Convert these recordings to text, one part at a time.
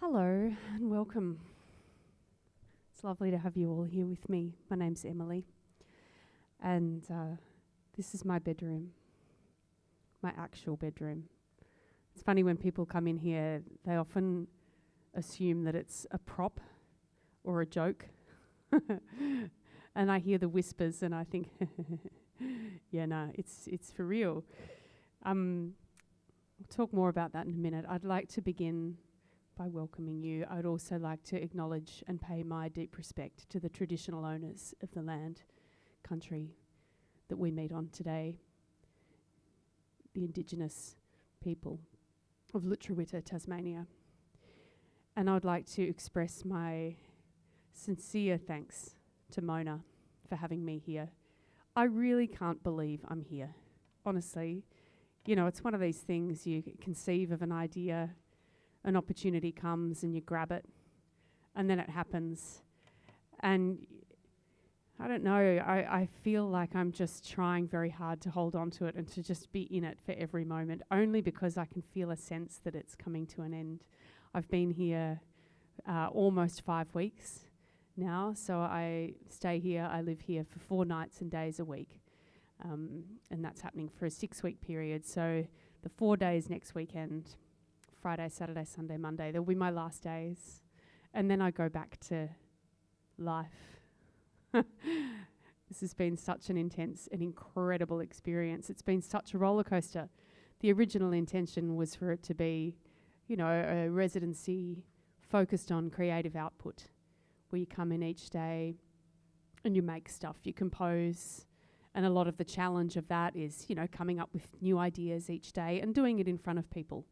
Hello and welcome. It's lovely to have you all here with me. My name's Emily, and this is my bedroom, my actual bedroom. It's funny when people come in here, they often assume that it's a prop or a joke, and I hear the whispers and I think, yeah, no, it's for real. We'll talk more about that in a minute. I'd like to begin by welcoming you. I'd also like to acknowledge and pay my deep respect to the traditional owners of the land, country that we meet on today, the Indigenous people of Lutruwita, Tasmania. And I'd like to express my sincere thanks to Mona for having me here. I really can't believe I'm here, honestly. You know, it's one of these things, you conceive of an idea, an opportunity comes and you grab it, and then it happens. And I don't know, I feel like I'm just trying very hard to hold on to it and to just be in it for every moment, only because I can feel a sense that it's coming to an end. I've been here almost 5 weeks now, so I stay here, I live here for 4 nights and days a week. And that's happening for a 6-week period. So the 4 days next weekend, Friday, Saturday, Sunday, Monday, they'll be my last days. And then I go back to life. This has been such an intense and incredible experience. It's been such a roller coaster. The original intention was for it to be, you know, a residency focused on creative output, where you come in each day and you make stuff, you compose. And a lot of the challenge of that is, you know, coming up with new ideas each day and doing it in front of people,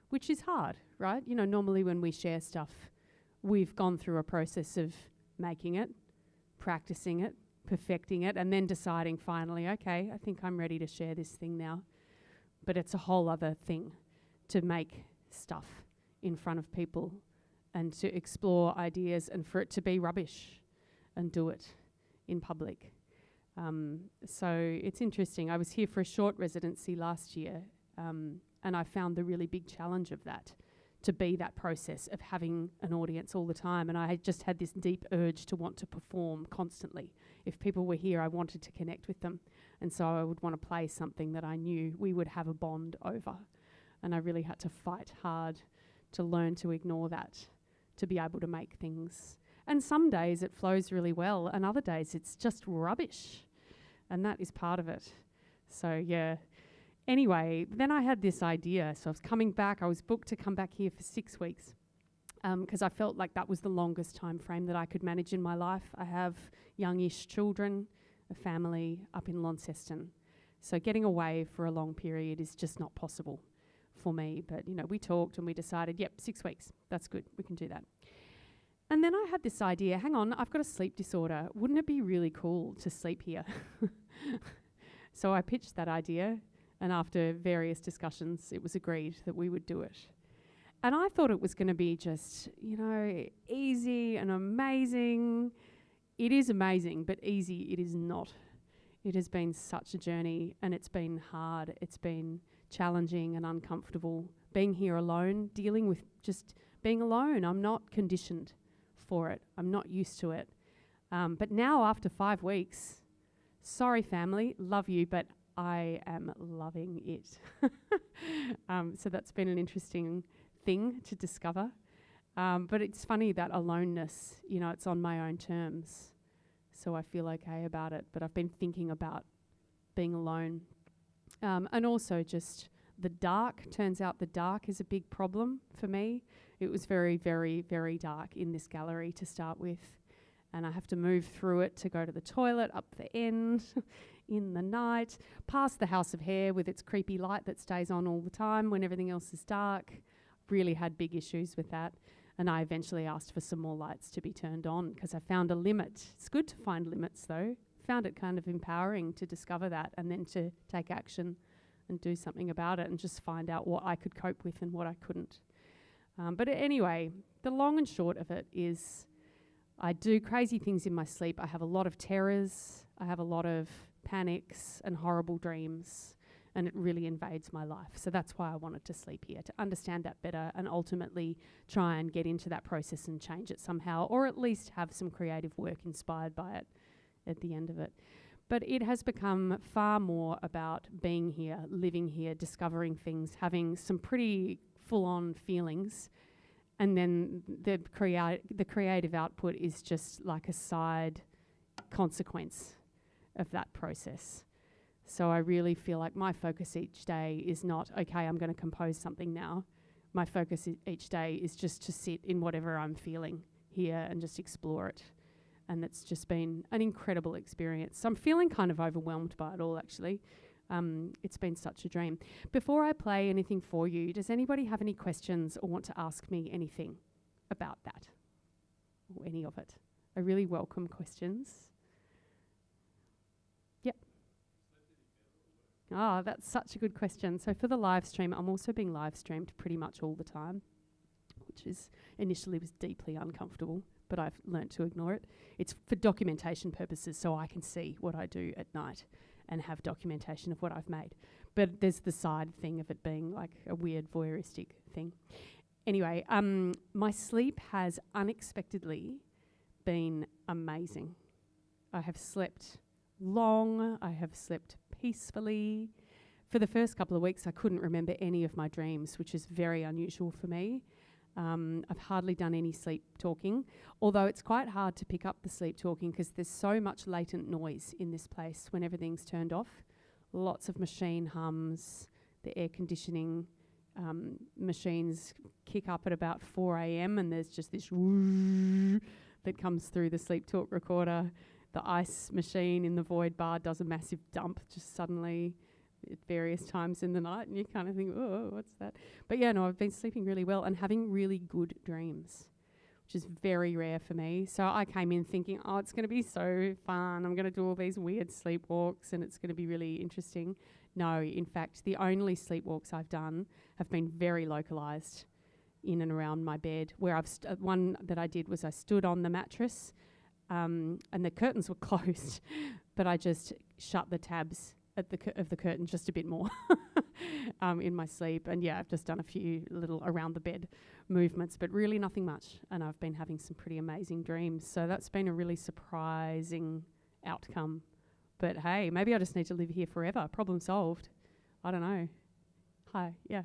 which is hard, right? You know, normally when we share stuff, we've gone through a process of making it, practicing it, perfecting it, and then deciding finally, okay, I think I'm ready to share this thing now. But it's a whole other thing to make stuff in front of people and to explore ideas and for it to be rubbish and do it in public. So it's interesting. I was here for a short residency last year, and I found the really big challenge of that, to be that process of having an audience all the time. And I had just had this deep urge to want to perform constantly. If people were here, I wanted to connect with them. And so I would want to play something that I knew we would have a bond over. And I really had to fight hard to learn to ignore that, to be able to make things. And some days it flows really well, and other days it's just rubbish. And that is part of it. So, yeah. Anyway, then I had this idea. So I was coming back. I was booked to come back here for 6 weeks because I felt like that was the longest time frame that I could manage in my life. I have youngish children, a family up in Launceston. So getting away for a long period is just not possible for me. But, you know, we talked and we decided, yep, 6 weeks. That's good. We can do that. And then I had this idea, hang on, I've got a sleep disorder. Wouldn't it be really cool to sleep here? So I pitched that idea. And after various discussions, it was agreed that we would do it. And I thought it was going to be just, you know, easy and amazing. It is amazing, but easy it is not. It has been such a journey, and it's been hard. It's been challenging and uncomfortable. Being here alone, dealing with just being alone. I'm not conditioned for it. I'm not used to it. But now, after 5 weeks, sorry family, love you, but I am loving it. So that's been an interesting thing to discover. But it's funny, that aloneness, you know, it's on my own terms. So I feel okay about it. But I've been thinking about being alone. And also just the dark. Turns out the dark is a big problem for me. It was very, very, very dark in this gallery to start with. And I have to move through it to go to the toilet, up the end, in the night, past the House of Hair with its creepy light that stays on all the time when everything else is dark. Really had big issues with that. And I eventually asked for some more lights to be turned on because I found a limit. It's good to find limits though. Found it kind of empowering to discover that and then to take action and do something about it and just find out what I could cope with and what I couldn't. But anyway, the long and short of it is I do crazy things in my sleep. I have a lot of terrors. I have a lot of panics and horrible dreams. and it really invades my life. So that's why I wanted to sleep here, to understand that better and ultimately try and get into that process and change it somehow, or at least have some creative work inspired by it at the end of it. But it has become far more about being here, living here, discovering things, having some pretty full-on feelings, and then the creative output is just like a side consequence of that process. So I really feel like my focus each day is not, okay, I'm going to compose something now. My focus each day is just to sit in whatever I'm feeling here and just explore it. And it's just been an incredible experience. So I'm feeling kind of overwhelmed by it all, actually. It's been such a dream. Before I play anything for you, does anybody have any questions or want to ask me anything about that or any of it? I really welcome questions. Yep. Ah, that's such a good question. So for the live stream, I'm also being live streamed pretty much all the time, which is initially was deeply uncomfortable, but I've learnt to ignore it. It's for documentation purposes, so I can see what I do at night and have documentation of what I've made. But there's the side thing of it being like a weird voyeuristic thing. Anyway, my sleep has unexpectedly been amazing. I have slept long, I have slept peacefully. For the first couple of weeks, I couldn't remember any of my dreams, which is very unusual for me. I've hardly done any sleep talking, although it's quite hard to pick up the sleep talking because there's so much latent noise in this place when everything's turned off. Lots of machine hums, the air conditioning machines kick up at about 4 a.m. and there's just this whoosh that comes through the sleep talk recorder. The ice machine in the void bar does a massive dump just suddenly at various times in the night, and you kind of think, oh, what's that? But yeah, no, I've been sleeping really well and having really good dreams, which is very rare for me. So I came in thinking, oh, it's going to be so fun. I'm going to do all these weird sleepwalks and it's going to be really interesting. No, in fact, the only sleepwalks I've done have been very localized in and around my bed, where one that I did was I stood on the mattress and the curtains were closed, but I just shut the tabs of the curtain just a bit more in my sleep. And yeah, I've just done a few little around the bed movements, but really nothing much. And I've been having some pretty amazing dreams. So that's been a really surprising outcome. But hey, maybe I just need to live here forever. Problem solved. I don't know. Hi, yeah.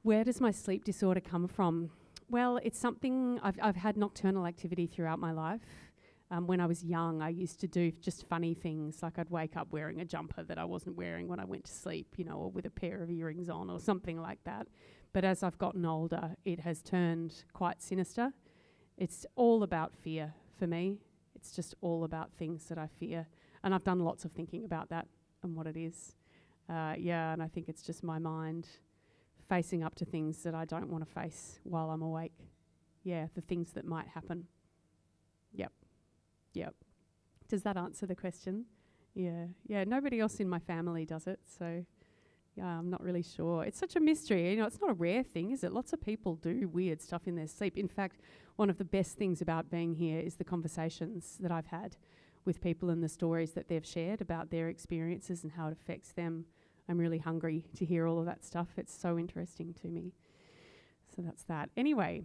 Where does my sleep disorder come from? Well, it's something I've had nocturnal activity throughout my life. When I was young, I used to do just funny things, like I'd wake up wearing a jumper that I wasn't wearing when I went to sleep, or with a pair of earrings on or something like that. But as I've gotten older, it has turned quite sinister. It's all about fear for me. It's just all about things that I fear. And I've done lots of thinking about that and what it is. And I think it's just my mind facing up to things that I don't want to face while I'm awake. Yeah, the things that might happen. Yep. Does that answer the question? Yeah. Nobody else in my family does it, so yeah, I'm not really sure. It's such a mystery. It's not a rare thing, is it? Lots of people do weird stuff in their sleep. In fact, one of the best things about being here is the conversations that I've had with people and the stories that they've shared about their experiences and how it affects them. I'm really hungry to hear all of that stuff. It's so interesting to me. So that's that. Anyway.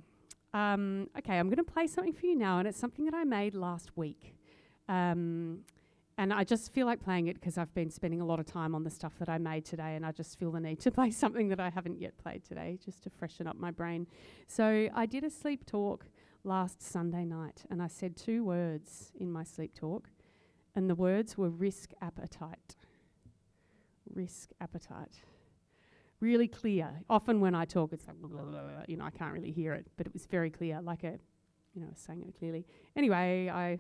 Okay, I'm going to play something for you now, and it's something that I made last week. And I just feel like playing it because I've been spending a lot of time on the stuff that I made today, and I just feel the need to play something that I haven't yet played today, just to freshen up my brain. So I did a sleep talk last Sunday night, and I said 2 words in my sleep talk, and the words were risk appetite. Risk appetite. Really clear. Often when I talk, it's like, blah, blah, blah, I can't really hear it, but it was very clear, like saying it clearly. Anyway, I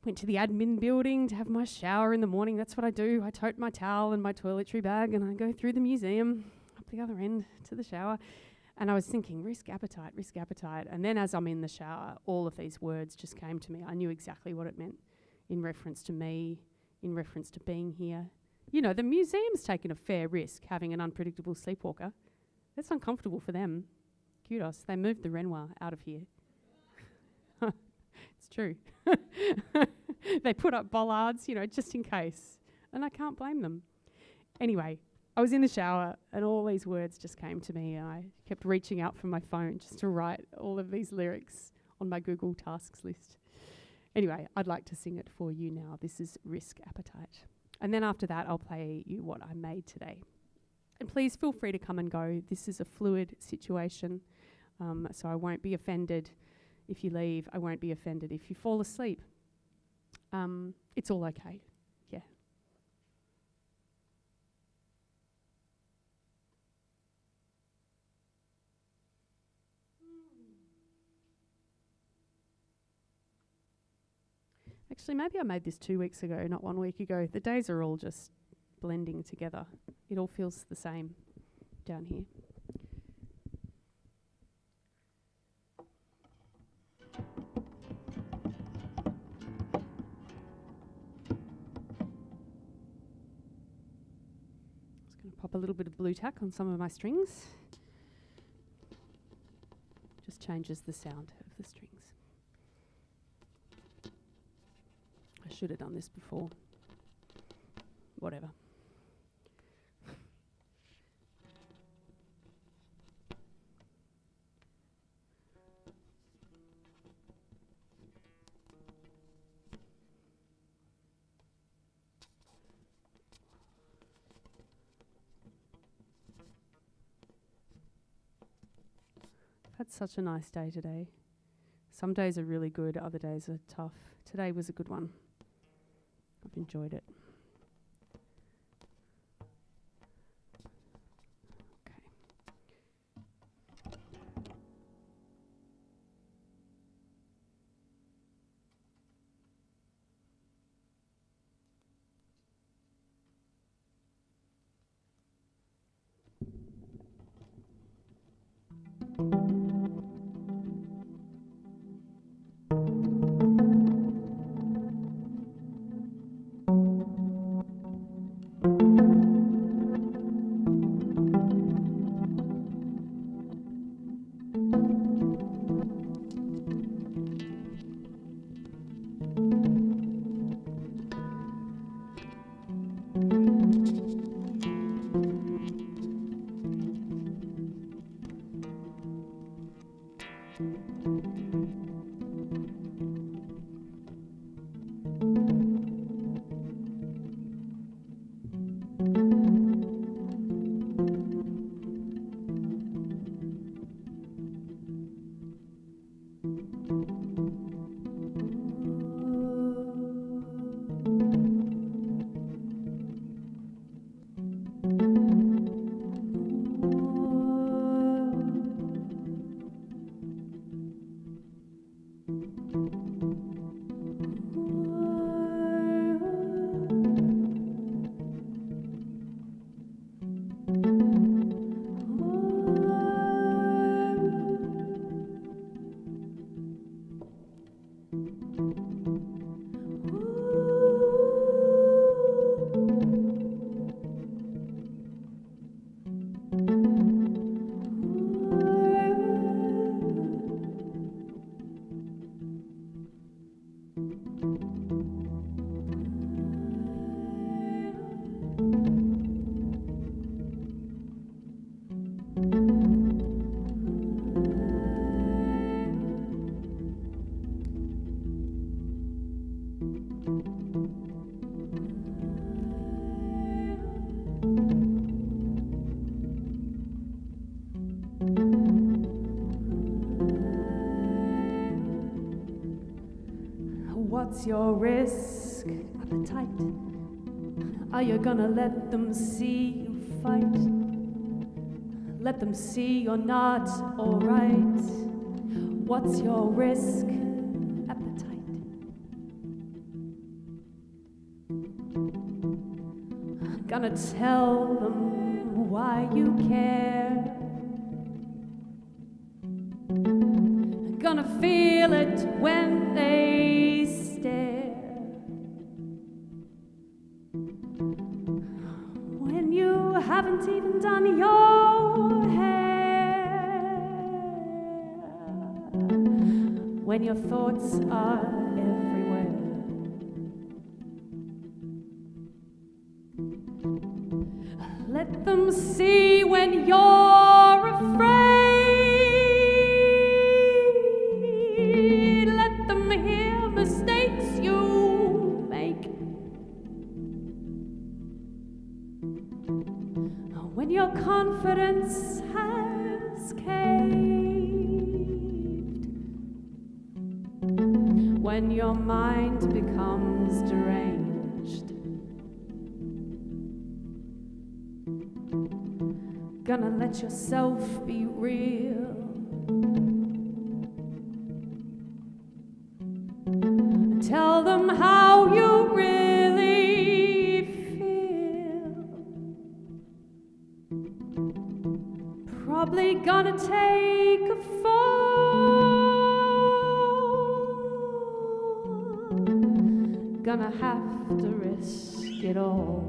went to the admin building to have my shower in the morning. That's what I do. I tote my towel and my toiletry bag, and I go through the museum up the other end to the shower. And I was thinking, risk appetite. And then as I'm in the shower, all of these words just came to me. I knew exactly what it meant in reference to me, in reference to being here. The museum's taken a fair risk having an unpredictable sleepwalker. That's uncomfortable for them. Kudos. They moved the Renoir out of here. It's true. They put up bollards, just in case. And I can't blame them. Anyway, I was in the shower and all these words just came to me, and I kept reaching out from my phone just to write all of these lyrics on my Google Tasks list. Anyway, I'd like to sing it for you now. This is Risk Appetite. And then after that, I'll play you what I made today. And please feel free to come and go. This is a fluid situation, so I won't be offended if you leave. I won't be offended if you fall asleep. It's all okay. Yeah. Actually, maybe I made this 2 weeks ago, not 1 week ago. The days are all just blending together. It all feels the same down here. Just going to pop a little bit of blue tack on some of my strings. Just changes the sound of the strings. I should have done this before. Whatever. I've had such a nice day today. Some days are really good, other days are tough. Today was a good one. I've enjoyed it. What's your risk appetite? Are you gonna let them see you fight? Let them see you're not alright. What's your risk appetite? Gonna tell them why you care. Gonna feel it when they stare. When you haven't even done your hair. When your thoughts are everywhere. them see when you're afraid. Let them hear mistakes you make. When your confidence has caved, when your mind becomes deranged, gonna let yourself be real. Tell them how you really feel. Probably gonna take a fall. Gonna have to risk it all.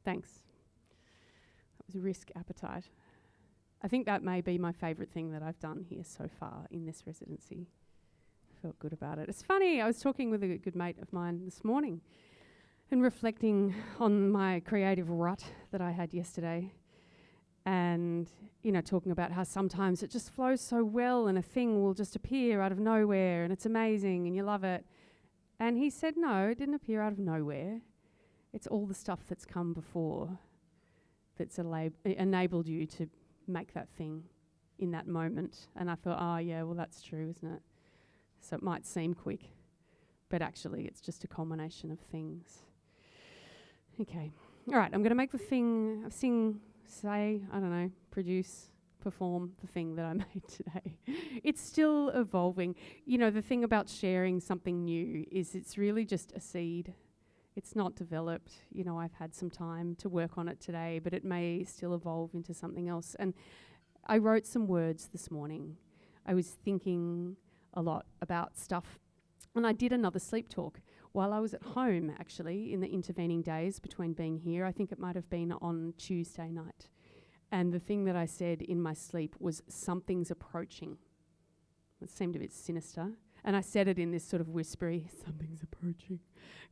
Thanks. That was risk appetite. I think that may be my favourite thing that I've done here so far in this residency. I felt good about it. It's funny, I was talking with a good mate of mine this morning and reflecting on my creative rut that I had yesterday, and, you know, talking about how sometimes it just flows so well and a thing will just appear out of nowhere and it's amazing and you love it. And he said, no, it didn't appear out of nowhere. It's all the stuff that's come before that's enabled you to make that thing in that moment. And I thought, oh yeah, well that's true, isn't it? So it might seem quick, but actually it's just a culmination of things. Okay, all right, I'm going to make the thing, produce, perform the thing that I made today. It's still evolving. You know, the thing about sharing something new is it's really just a seed. It's not developed. You know, I've had some time to work on it today, but it may still evolve into something else. And I wrote some words this morning. I was thinking a lot about stuff. And I did another sleep talk while I was at home, actually, in the intervening days between being here. I think it might have been on Tuesday night. And the thing that I said in my sleep was, something's approaching. It seemed a bit sinister. And I said it in this sort of whispery, something's approaching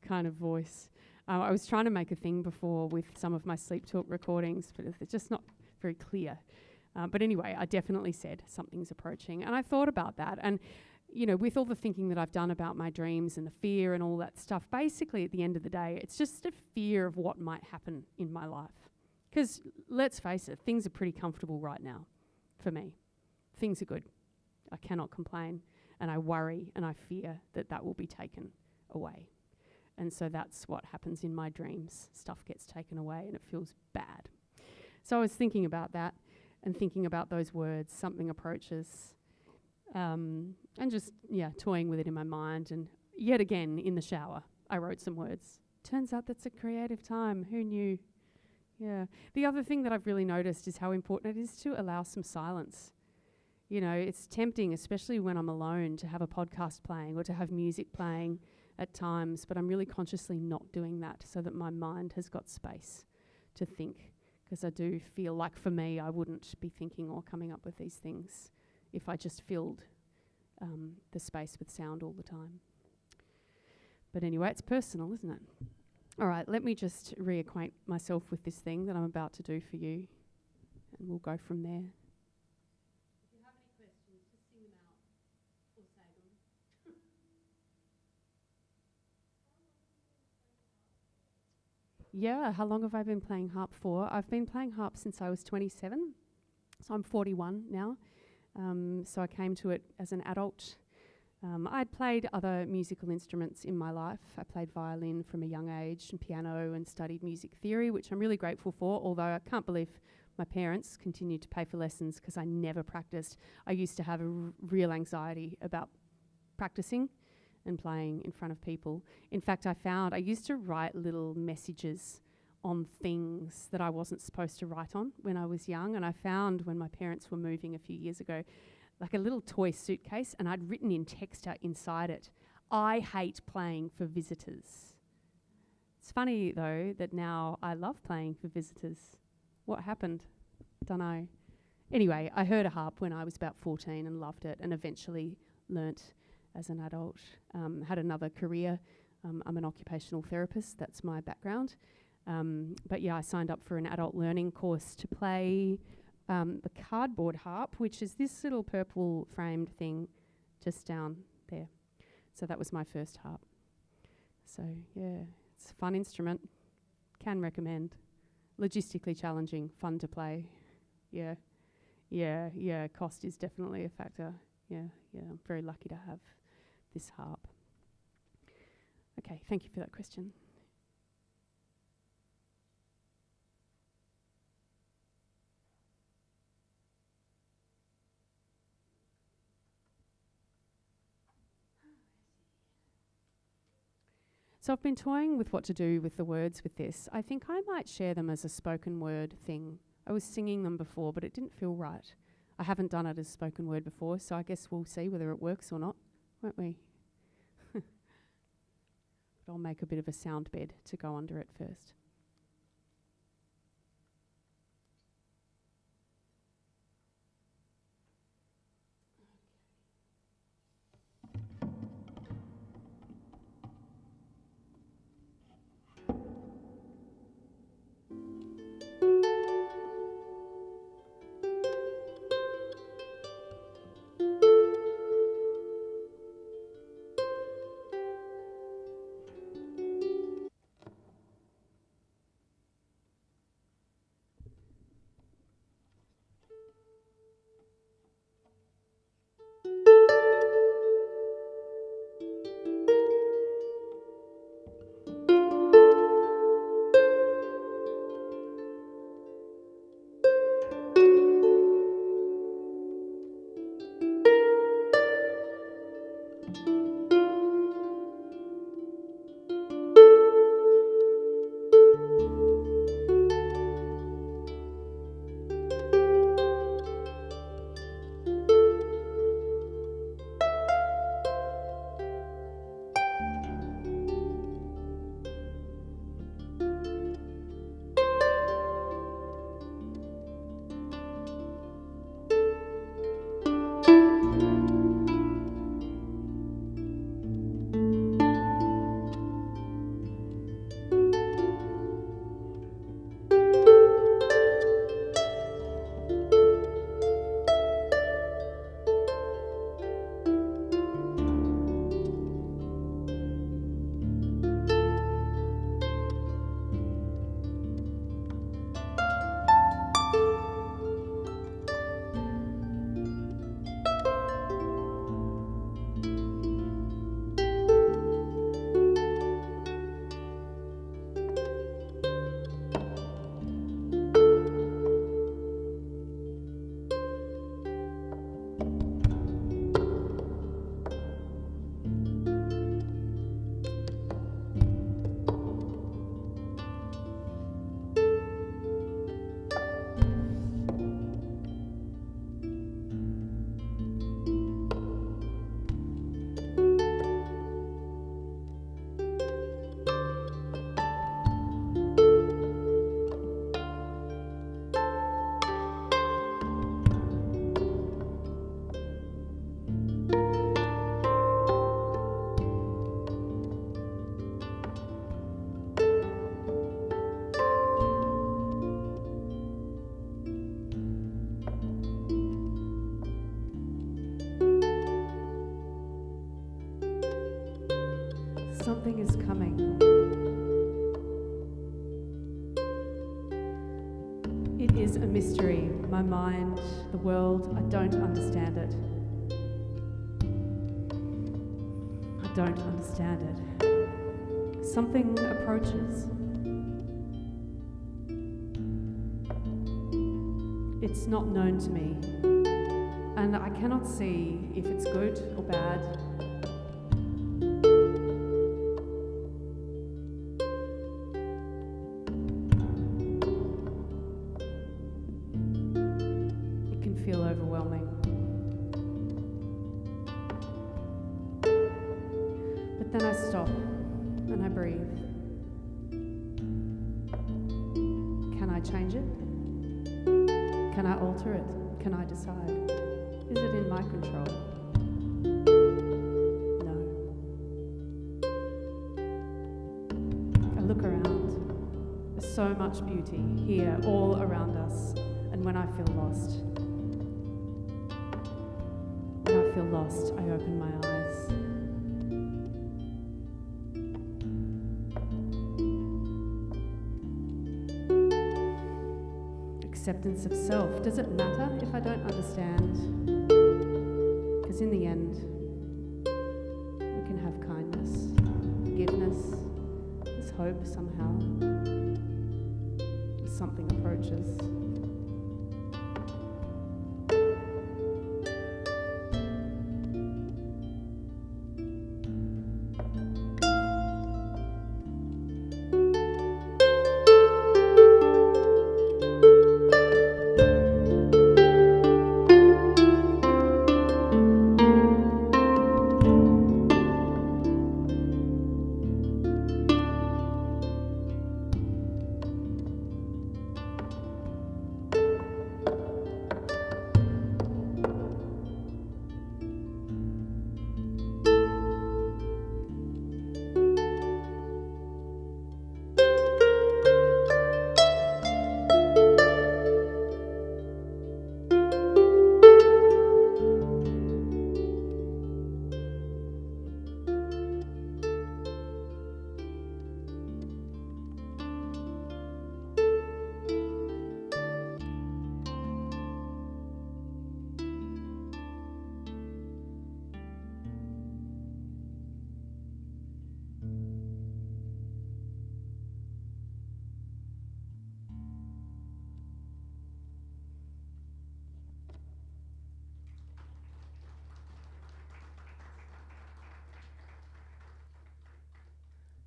kind of voice. I was trying to make a thing before with some of my sleep talk recordings, but it's just not very clear. But anyway, I definitely said something's approaching. And I thought about that. And, you know, with all the thinking that I've done about my dreams and the fear and all that stuff, basically at the end of the day, it's just a fear of what might happen in my life. Because let's face it, things are pretty comfortable right now for me. Things are good. I cannot complain. And I worry and I fear that that will be taken away. And so that's what happens in my dreams. Stuff gets taken away and it feels bad. So I was thinking about that and thinking about those words, something approaches, and just, toying with it in my mind. And yet again, in the shower, I wrote some words. Turns out that's a creative time. Who knew? Yeah. The other thing that I've really noticed is how important it is to allow some silence. You know, it's tempting, especially when I'm alone, to have a podcast playing or to have music playing at times, but I'm really consciously not doing that so that my mind has got space to think, because I do feel like, for me, I wouldn't be thinking or coming up with these things if I just filled the space with sound all the time. But anyway, it's personal, isn't it? All right, let me just reacquaint myself with this thing that I'm about to do for you, and we'll go from there. Yeah, how long have I been playing harp for? I've been playing harp since I was 27, so I'm 41 now. So I came to it as an adult. I'd played other musical instruments in my life. I played violin from a young age and piano and studied music theory, which I'm really grateful for, although I can't believe my parents continued to pay for lessons because I never practiced. I used to have a real anxiety about practicing and playing in front of people. In fact, I used to write little messages on things that I wasn't supposed to write on when I was young, and I found when my parents were moving a few years ago, like a little toy suitcase, and I'd written in texter inside it, "I hate playing for visitors." It's funny though that now I love playing for visitors. What happened? don't know. Anyway, I heard a harp when I was about 14 and loved it, and eventually learnt as an adult. Had another career. I'm an occupational therapist, that's my background. But yeah, I signed up for an adult learning course to play the cardboard harp, which is this little purple framed thing just down there. So that was my first harp. So yeah, it's a fun instrument. Can recommend. Logistically challenging, fun to play. Yeah. Cost is definitely a factor. Yeah. I'm very lucky to have this harp. Okay, thank you for that question. So I've been toying with what to do with the words with this. I think I might share them as a spoken word thing. I was singing them before, but it didn't feel right. I haven't done it as spoken word before, so I guess we'll see whether it works or not, won't we? But I'll make a bit of a sound bed to go under it first. Something is coming. It is a mystery. My mind, the world, I don't understand it. I don't understand it. Something approaches. It's not known to me, and I cannot see if it's good or bad. It can feel overwhelming. But then I stop and I breathe. Can I change it? Can I alter it? Can I decide? Is it in my control? No. I look around. There's so much beauty here all around us. And when I feel lost, I open my eyes. Acceptance of self. Does it matter if I don't understand? Because in the end, we can have kindness, forgiveness, there's hope somehow. Something approaches.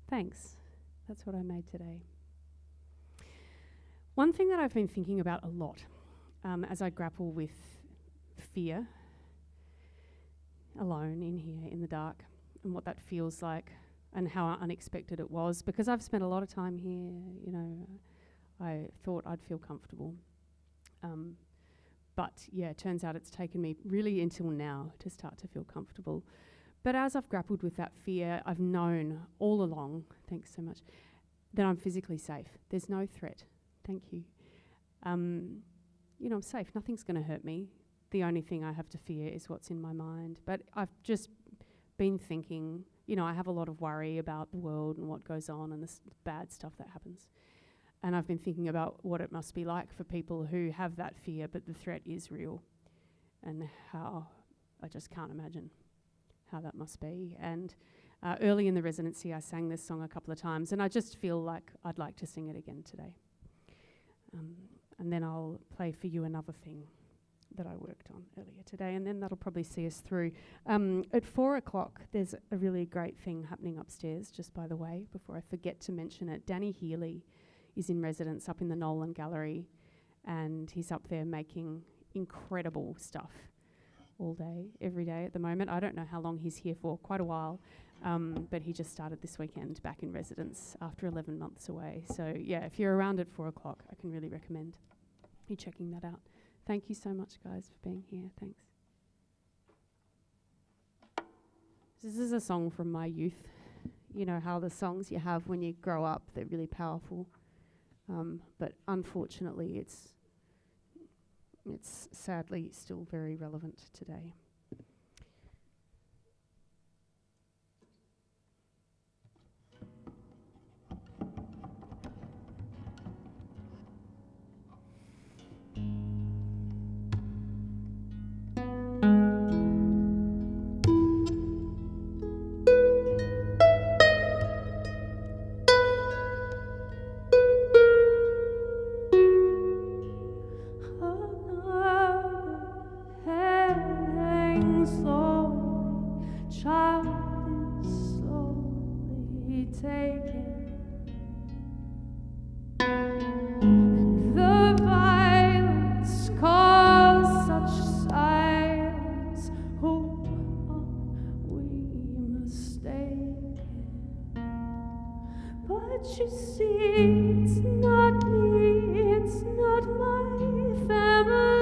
Thanks. That's what I made today. One thing that I've been thinking about a lot as I grapple with fear alone in here in the dark and what that feels like and how unexpected it was, because I've spent a lot of time here, you know, I thought I'd feel comfortable. But yeah, it turns out it's taken me really until now to start to feel comfortable. But as I've grappled with that fear, I've known all along, thanks so much, that I'm physically safe. There's no threat. Thank you. You know, I'm safe. Nothing's going to hurt me. The only thing I have to fear is what's in my mind. But I've just been thinking, you know, I have a lot of worry about the world and what goes on and the bad stuff that happens. And I've been thinking about what it must be like for people who have that fear, but the threat is real, and how I just can't imagine how that must be. And early in the residency, I sang this song a couple of times, and I just feel like I'd like to sing it again today. And then I'll play for you another thing that I worked on earlier today, and then that'll probably see us through. At 4 o'clock, there's a really great thing happening upstairs, just by the way, before I forget to mention it. Danny Healy is in residence up in the Nolan Gallery, and he's up there making incredible stuff all day, every day at the moment. I don't know how long he's here for, quite a while, but he just started this weekend back in residence after 11 months away. So yeah, if you're around at 4 o'clock, I can really recommend you checking that out. Thank you so much, guys, for being here. Thanks. This is a song from my youth. You know how the songs you have when you grow up, they're really powerful. But unfortunately, it's sadly still very relevant today. You see, it's not me, it's not my family.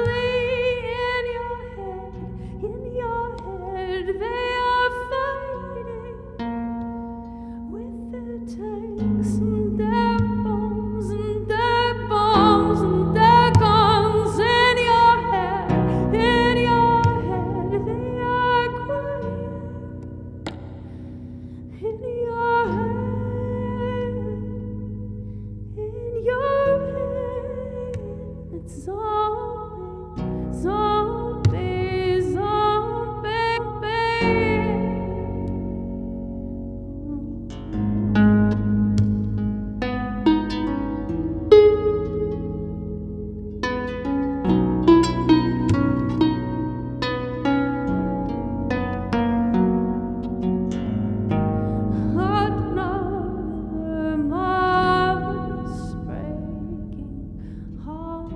in your head, in your head. It's zombie, zombie, zombie, another marvelous breaking, heart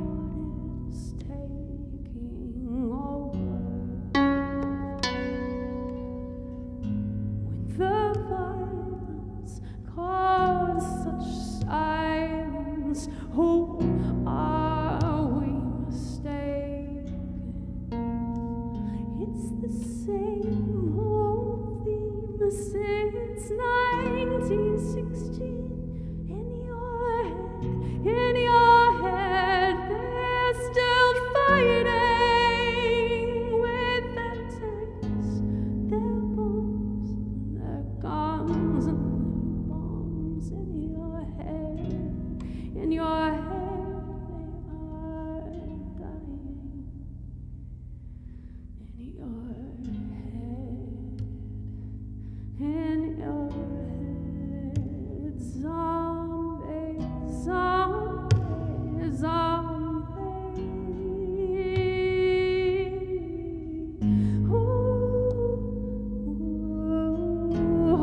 is taking over. When the violence caused such silence, who are we mistaken? It's the same old theme since 1916. In your head, they're still fighting with their tanks, their bombs, their guns, and their bombs. In your head, in your head, they are dying. In your head, in your head, zombie, zombie, zombie. Ooh, ooh,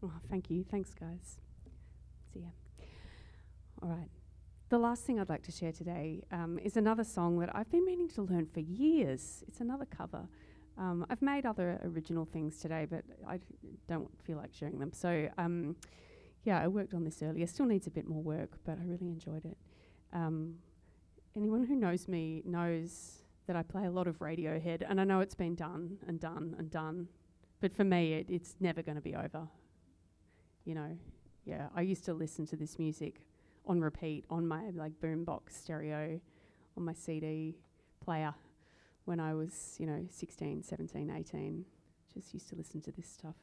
Oh, thank you. Thanks, guys. See ya. All right. The last thing I'd like to share today is another song that I've been meaning to learn for years. It's another cover. I've made other original things today, but I don't feel like sharing them. So, yeah, I worked on this earlier. Still needs a bit more work, but I really enjoyed it. Anyone who knows me knows that I play a lot of Radiohead, and I know it's been done and done and done, but for me, it's never going to be over. You know, yeah, I used to listen to this music on repeat on my boombox stereo, on my CD player when I was, 16, 17, 18. Just used to listen to this stuff.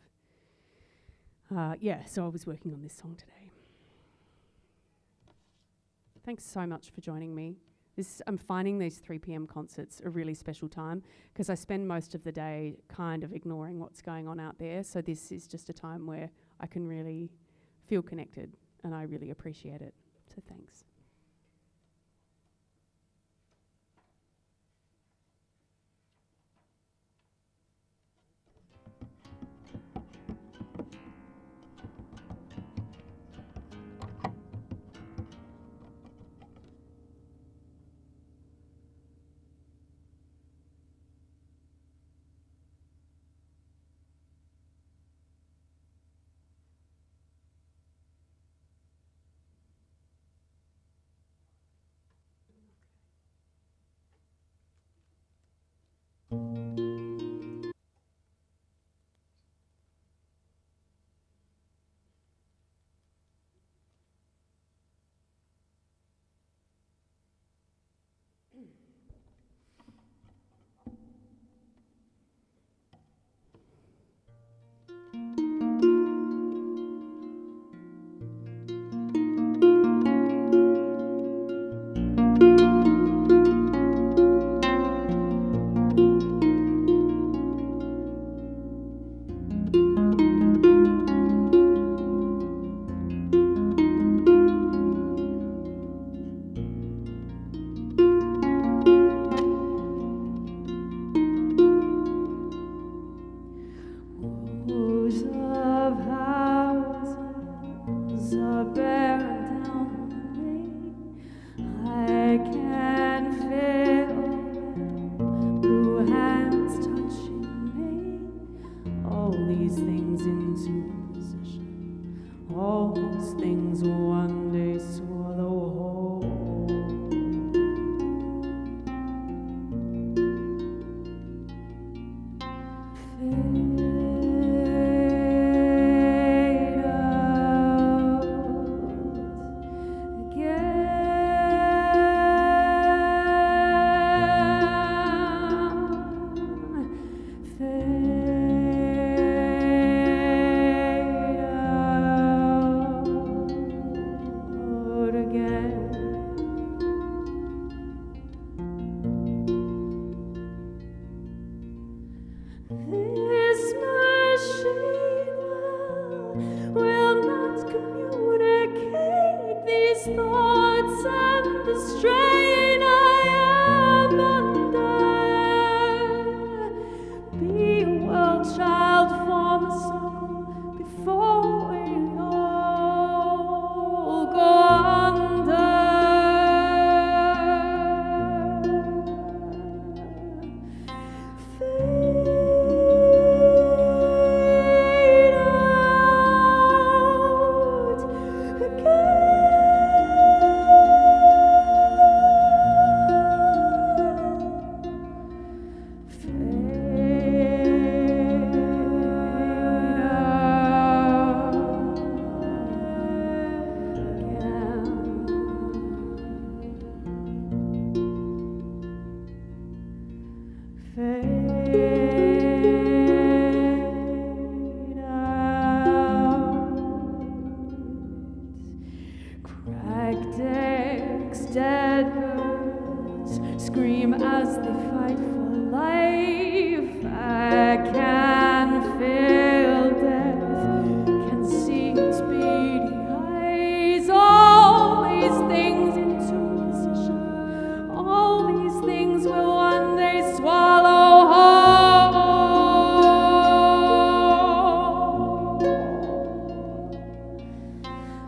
So I was working on this song today. Thanks so much for joining me. I'm finding these 3 p.m. concerts a really special time because I spend most of the day kind of ignoring what's going on out there. So this is just a time where I can really feel connected, and I really appreciate it. So thanks. Cracked decks, dead birds scream as they fight for life. I can feel death, can see its beady eyes. All these things into position, all these things will one day swallow whole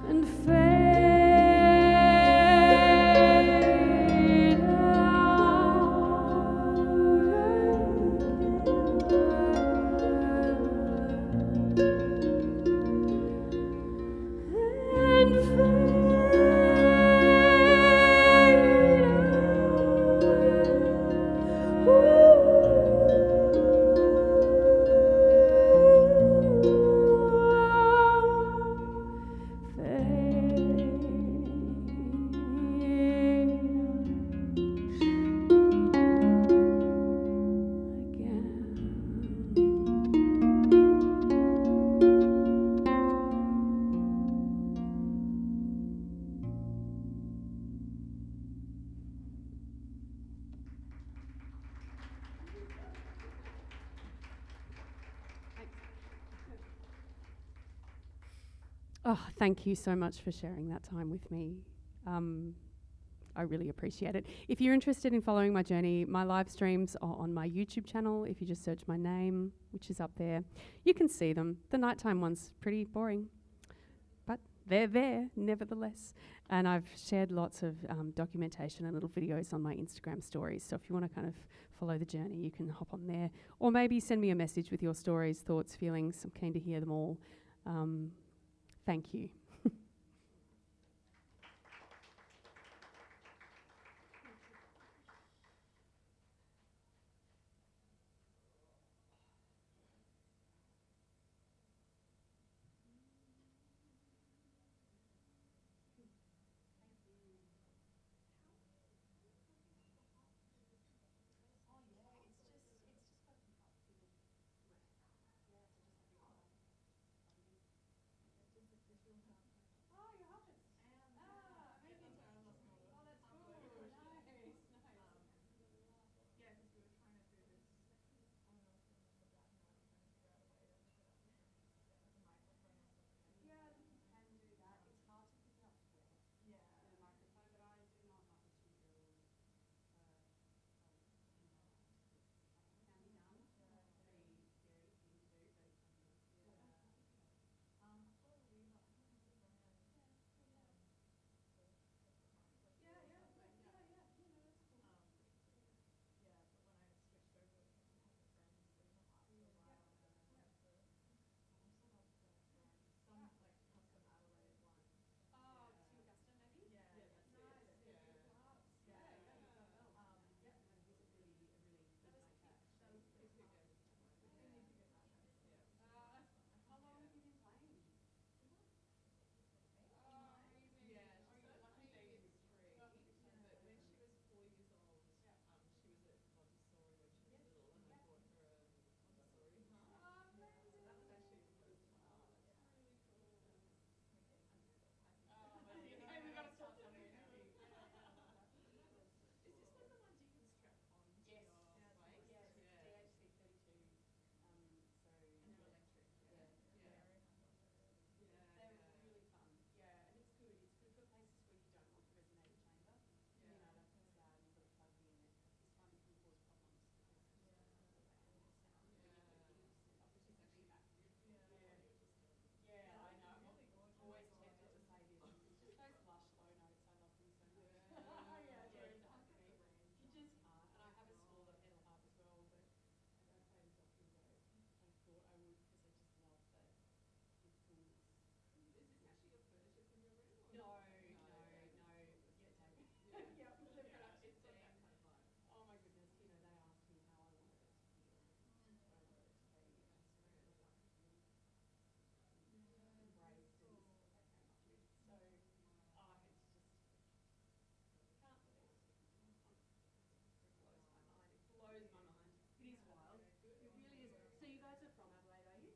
and fade. Oh, thank you so much for sharing that time with me. I really appreciate it. If you're interested in following my journey, my live streams are on my YouTube channel. If you just search my name, which is up there, you can see them. The nighttime one's pretty boring, but they're there nevertheless. And I've shared lots of documentation and little videos on my Instagram stories. So if you want to kind of follow the journey, you can hop on there. Or maybe send me a message with your stories, thoughts, feelings. I'm keen to hear them all. Thank you.